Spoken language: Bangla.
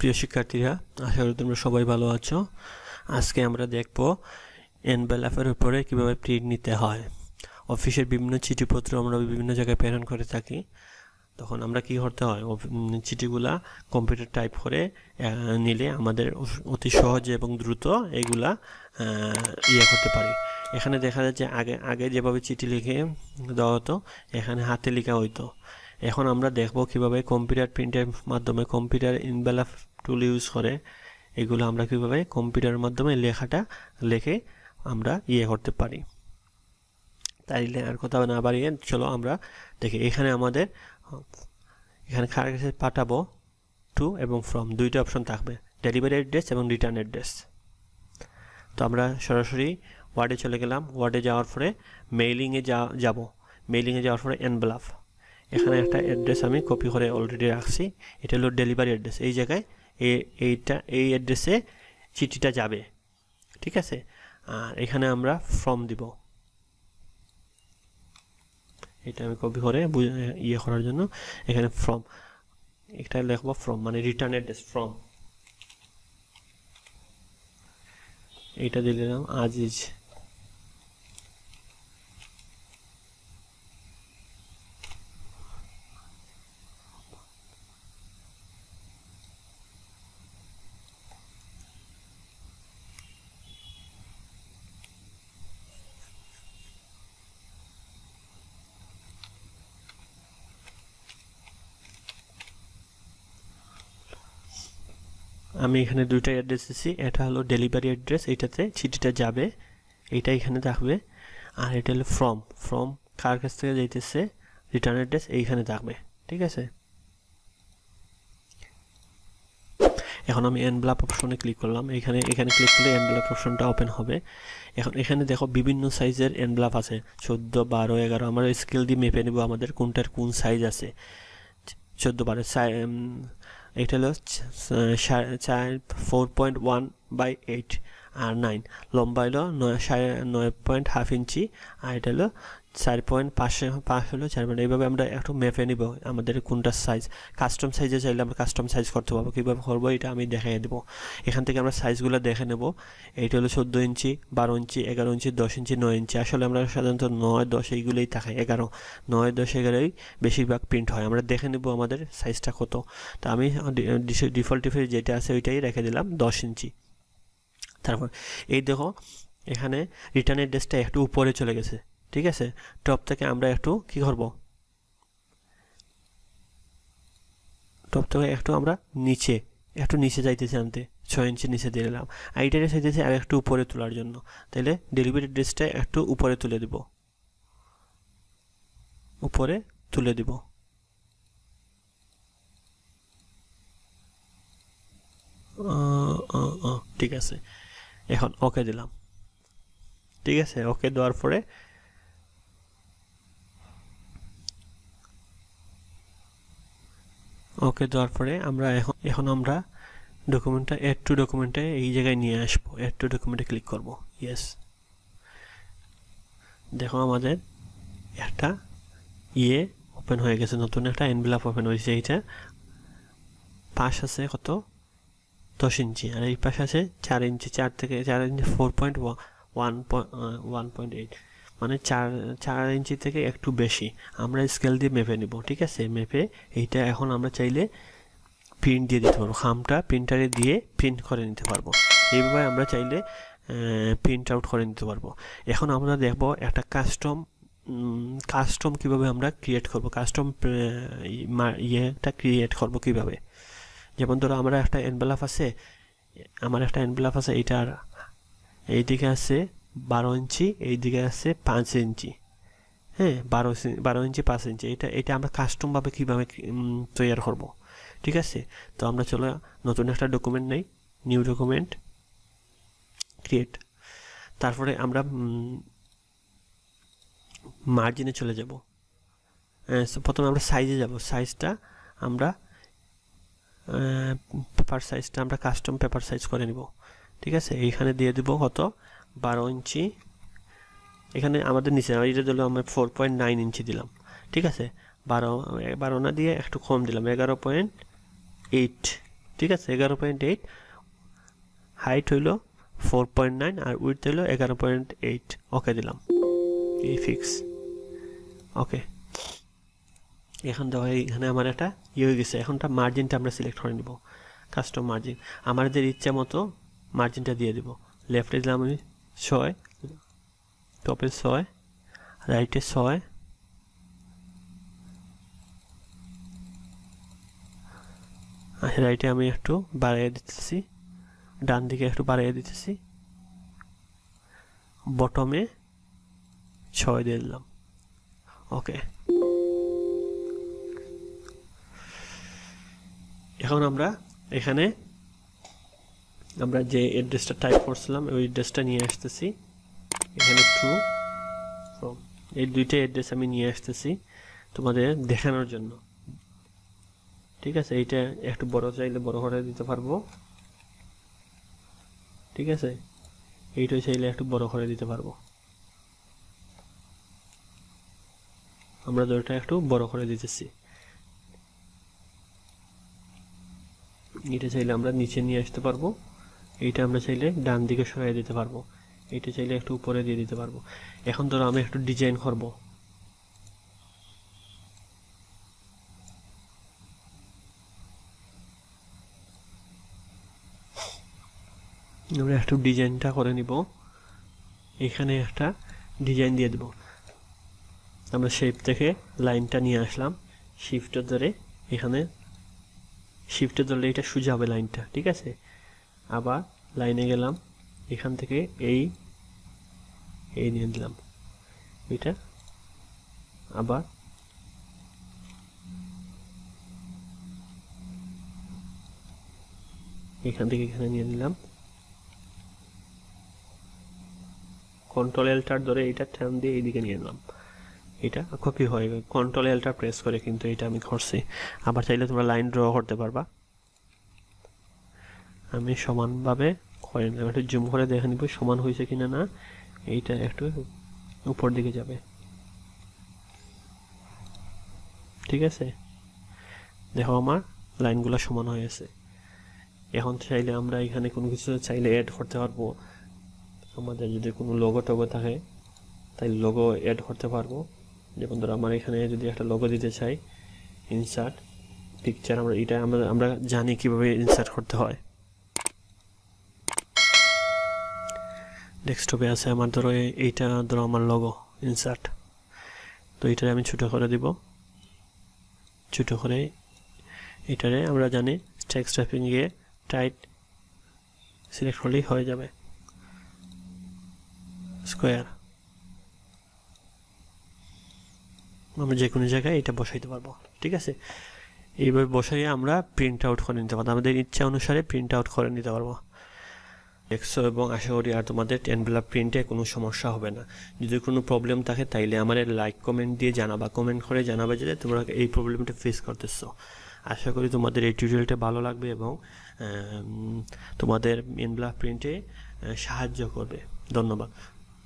প্রিয় শিক্ষার্থীরা, আশা করি তোমরা সবাই ভালো আছো। আজকে আমরা দেখব এনভেলপের উপরে কিভাবে প্রিন্ট নিতে হয়। অফিসের বিভিন্ন চিঠিপত্র আমরা বিভিন্ন জায়গায় প্রেরণ করে থাকি, তখন আমরা কি করতে হয়, চিঠিগুলা কম্পিউটার টাইপ করে নিলে আমাদের অতি সহজে এবং দ্রুত এগুলা করতে পারি। এখানে দেখা যাচ্ছে আগে যেভাবে চিঠি লিখে দেওয়া হতো, এখানে হাতে লেখা হইতো। এখন আমরা দেখব কিভাবে কম্পিউটার প্রিন্টের মাধ্যমে, কম্পিউটার এনভেলপ টুল ইউজ করে এগুলো আমরা কিভাবে কম্পিউটারের মাধ্যমে লেখাটা লিখে আমরা করতে পারি। তাইলে আর কথা না বাড়িয়ে চলো আমরা দেখি। এখানে আমাদের কার কাছে পাঠাবো, টু এবং ফ্রম দুইটা অপশন থাকবে, ডেলিভারি অ্যাড্রেস এবং রিটার্ন অ্যাড্রেস। তো আমরা সরাসরি ওয়ার্ডে চলে গেলাম। ওয়ার্ডে যাওয়ার পরে মেইলিংয়ে যাব। মেইলিংয়ে যাওয়ার পরে এনভেলপ, এখানে একটা অ্যাড্রেস আমি কপি করে অলরেডি রাখছি। এটা হলো ডেলিভারি অ্যাড্রেস। এই জায়গায় এই অ্যাড্রেসে চিঠিটা যাবে, ঠিক আছে। আর এখানে আমরা ফর্ম দিব, এটা আমি কপি করে করার জন্য এখানে ফর্ম, এটা লিখব ফর্ম মানে রিটার্ন অ্যাড্রেস ফর্ম। এটা দিলাম আজিজ। আমি এখানে দুইটা অ্যাড্রেস দিচ্ছি। এটা হলো ডেলিভারি অ্যাড্রেস, এইটাতে চিঠিটা যাবে, এইটা এখানে থাকবে। আর এটা হলো ফর্ম কার কাছ থেকে যাইতেছে, রিটার্ন অ্যাড্রেস এইখানে থাকবে, ঠিক আছে। এখন আমি এনভেলপ অপশনে ক্লিক করলাম। এখানে ক্লিক করলে এনভেলপ অপশনটা ওপেন হবে। এখন এখানে দেখো বিভিন্ন সাইজের এনভেলপ আছে, 14, 12, 11। আমরা স্কেল দিয়ে মেপে নেব আমাদের কোনটার কোন সাইজ আছে। 14, 12 এটা হলো 4.1/8 আর 9। লম্বা হলো 9.5 ইঞ্চি, আর এটা হলো 4.5 হলো 4। এইভাবে আমরা একটু মেপে নিব আমাদের কোনটা সাইজ। কাস্টম সাইজে চাইলে আমরা কাস্টম সাইজ করতে পারবো। কীভাবে করবো এটা আমি দেখাই দেবো। এখান থেকে আমরা সাইজগুলো দেখে নেব। এইটা হলো 14 ইঞ্চি, 12 ইঞ্চি, 11 ইঞ্চি, 10 ইঞ্চি, 9 ইঞ্চি। আসলে আমরা সাধারণত 9, 10 এইগুলোই থাকে। 11, 9, 10, 11 বেশিরভাগ প্রিন্ট হয়। আমরা দেখে নেব আমাদের সাইজটা কত। তো আমি ডিফল্ট যেটা আছে ওইটাই রেখে দিলাম 10 ইঞ্চি। তারপর এই দেখো এখানে রিটার্ন অ্যাড্রেসটা একটু উপরে চলে গেছে, ঠিক আছে। টপ থেকে আমরা একটু কি করব, টপ থেকে একটু আমরা একটু নিচে যাইতেছি, আনতে 6 ইঞ্চি নিচে দিয়ে দিলাম। এইটা চাইতেছি আর একটু উপরে তোলার জন্য, তাহলে ডেলিভারি অ্যাড্রেসটা একটু উপরে তুলে দিব, উপরে তুলে দিব। ঠিক আছে, এখন ওকে দিলাম, ঠিক আছে। ওকে দেওয়ার পরে আমরা এখন আমরা ডকুমেন্টটা এড টু ডকুমেন্টে এই জায়গায় নিয়ে আসবো। এড টু ডকুমেন্টে ক্লিক করব। ইয়েস, দেখো আমাদের একটা ওপেন হয়ে গেছে, নতুন একটা এনভেলপ ওপেন হয়েছে। এইটা পাশ আছে কত, 10 ইঞ্চি, আর এই পাশে আছে 4 ইঞ্চি। 4 থেকে 4 ইঞ্চি 4.1.8, মানে 4 ইঞ্চি থেকে একটু বেশি। আমরা স্কেল দিয়ে মেপে নিব, ঠিক আছে। মেপে এইটা এখন আমরা চাইলে প্রিন্ট দিয়ে দিতে পারবো, খামটা প্রিন্টারে দিয়ে প্রিন্ট করে নিতে পারবো। এইভাবে আমরা চাইলে প্রিন্ট আউট করে নিতে পারবো। এখন আমরা দেখব একটা কাস্টম কিভাবে আমরা ক্রিয়েট করব, কাস্টম ক্রিয়েট করব কিভাবে। যেমন ধরো আমার একটা এনভেলপ আছে, এইটার এইদিকে আছে 12 ইঞ্চি, এইদিকে আছে 5 ইঞ্চি, হ্যাঁ, 12 ইঞ্চি 5 ইঞ্চি। এটা আমরা কাস্টমভাবে কীভাবে তৈরি করব, ঠিক আছে। তো আমরা চলো নতুন একটা ডকুমেন্ট নেই, নিউ ডকুমেন্ট, ক্রিয়েট। তারপরে আমরা মার্জিনে চলে যাব। প্রথমে আমরা সাইজে যাব। সাইজটা আমরা পেপার সাইজটা আমরা কাস্টম পেপার সাইজ করে নিব, ঠিক আছে। এইখানে দিয়ে দিব কত, 12 ইঞ্চি। এখানে আমাদের নিচে এটা দিল আমরা 4.9 ইঞ্চি দিলাম, ঠিক আছে। 12 না দিয়ে একটু কম দিলাম, 11.8 ঠিক আছে 11.8 হাইট হইল 4.9 আর উইডথ হইল 11.8 ওকে দিলাম এই ফিক্স ওকে এখন দেখো এখানে আমার একটা হয়ে গেছে এখনটা মার্জিনটা আমরা সিলেক্ট করে নিব কাস্টম মার্জিন আমাদের ইচ্ছা মতো মার্জিনটা দিয়ে দিব লেফটে দিলাম আমি 6 টপে 6 রাইটে 6 আর রাইটে আমি একটু বাড়িয়ে দিতেছি ডান দিকে একটু বাড়িয়ে দিতেছি বটমে 6 দিয়ে দিলাম ওকে এখন আমরা এখানে আমরা যে অ্যাড্রেসটা টাইপ করছিলাম ওই অ্যাড্রেসটা নিয়ে আসতেছি এখানে ট্রু ফ্রম এই দুইটা অ্যাড্রেস আমি নিয়ে আসতেছি তোমাদের দেখানোর জন্য ঠিক আছে এইটা একটু বড় চাইলে বড় করে দিতে পারবো ঠিক আছে এইটা চাইলে একটু বড় করে দিতে পারবো আমরা দুটোটা একটু বড় করে দিতেছি এটা চাইলে আমরা নিচে নিয়ে আসতে পারবো এইটা আমরা চাইলে ডান দিকে সরিয়ে দিতে পারবো এইটা চাইলে একটু উপরে দিয়ে দিতে পারবো এখন ধরো আমি একটু ডিজাইন করব আমরা একটু ডিজাইনটা করে নিব এখানে একটা ডিজাইন দিয়ে দেব আমরা শেপ থেকে লাইনটা নিয়ে আসলাম শিফট ধরে এখানে শিফটে ধরলে এটা সোজা হবে লাইনটা ঠিক আছে আবার লাইনে গেলাম এখান থেকে এই নিয়ে দিলাম এটা আবার এখান থেকে এখানে নিয়ে নিলাম কন্ট্রোল এল্টার ধরে এটা টান দিয়ে এইদিকে নিয়ে নিলাম এটা কপি হয়ে গেল কন্ট্রোল এল্টার প্রেস করে কিন্তু এটা আমি করছি আবার চাইলে তোমরা লাইন ড্র করতে পারবা আমি সমানভাবে করে নিলাম একটু জুম করে দেখে নিব সমান হয়েছে কিনা না এইটা একটু উপর দিকে যাবে ঠিক আছে দেখো আমার লাইনগুলো সমান হয়ে গেছে এখন চাইলে আমরা এখানে কোনো কিছু চাইলে অ্যাড করতে পারবো আমাদের যদি কোনো লোগো টোগো থাকে তাহলে লোগো অ্যাড করতে পারবো যেমন ধরো আমার এখানে যদি একটা লোগো দিতে চাই ইনসার্ট পিকচার আমরা এটা আমরা জানি কিভাবে ইনসার্ট করতে হয় ডেস্কটপে আছে আমার ধরো এইটা ধরো আমার লোগো ইনসার্ট তো এটারে আমি ছোট করে দিব ছোট করে এটারে আমরা জানি টেক্সট টাইপিং গিয়ে টাইট সিলেক্ট করলেই হয়ে যাবে স্কোয়ার আমরা যে কোনো জায়গায় এটা বসাইতে পারবো ঠিক আছে এইভাবে বসাইয়ে আমরা প্রিন্ট আউট করে নিতে পারবো আমাদের ইচ্ছা অনুসারে প্রিন্ট আউট করে নিতে পারবো দেখছো এবং আশা করি আর তোমাদের এনভেলপ প্রিন্টে কোনো সমস্যা হবে না যদি কোনো প্রবলেম থাকে তাইলে আমাদের লাইক কমেন্ট দিয়ে জানাবা কমেন্ট করে জানাবে যে তোমরা এই প্রবলেমটা ফেস করতেছো আশা করি তোমাদের এই টিউটোরিয়ালটা ভালো লাগবে এবং তোমাদের এনভেলপ প্রিন্টে সাহায্য করবে ধন্যবাদ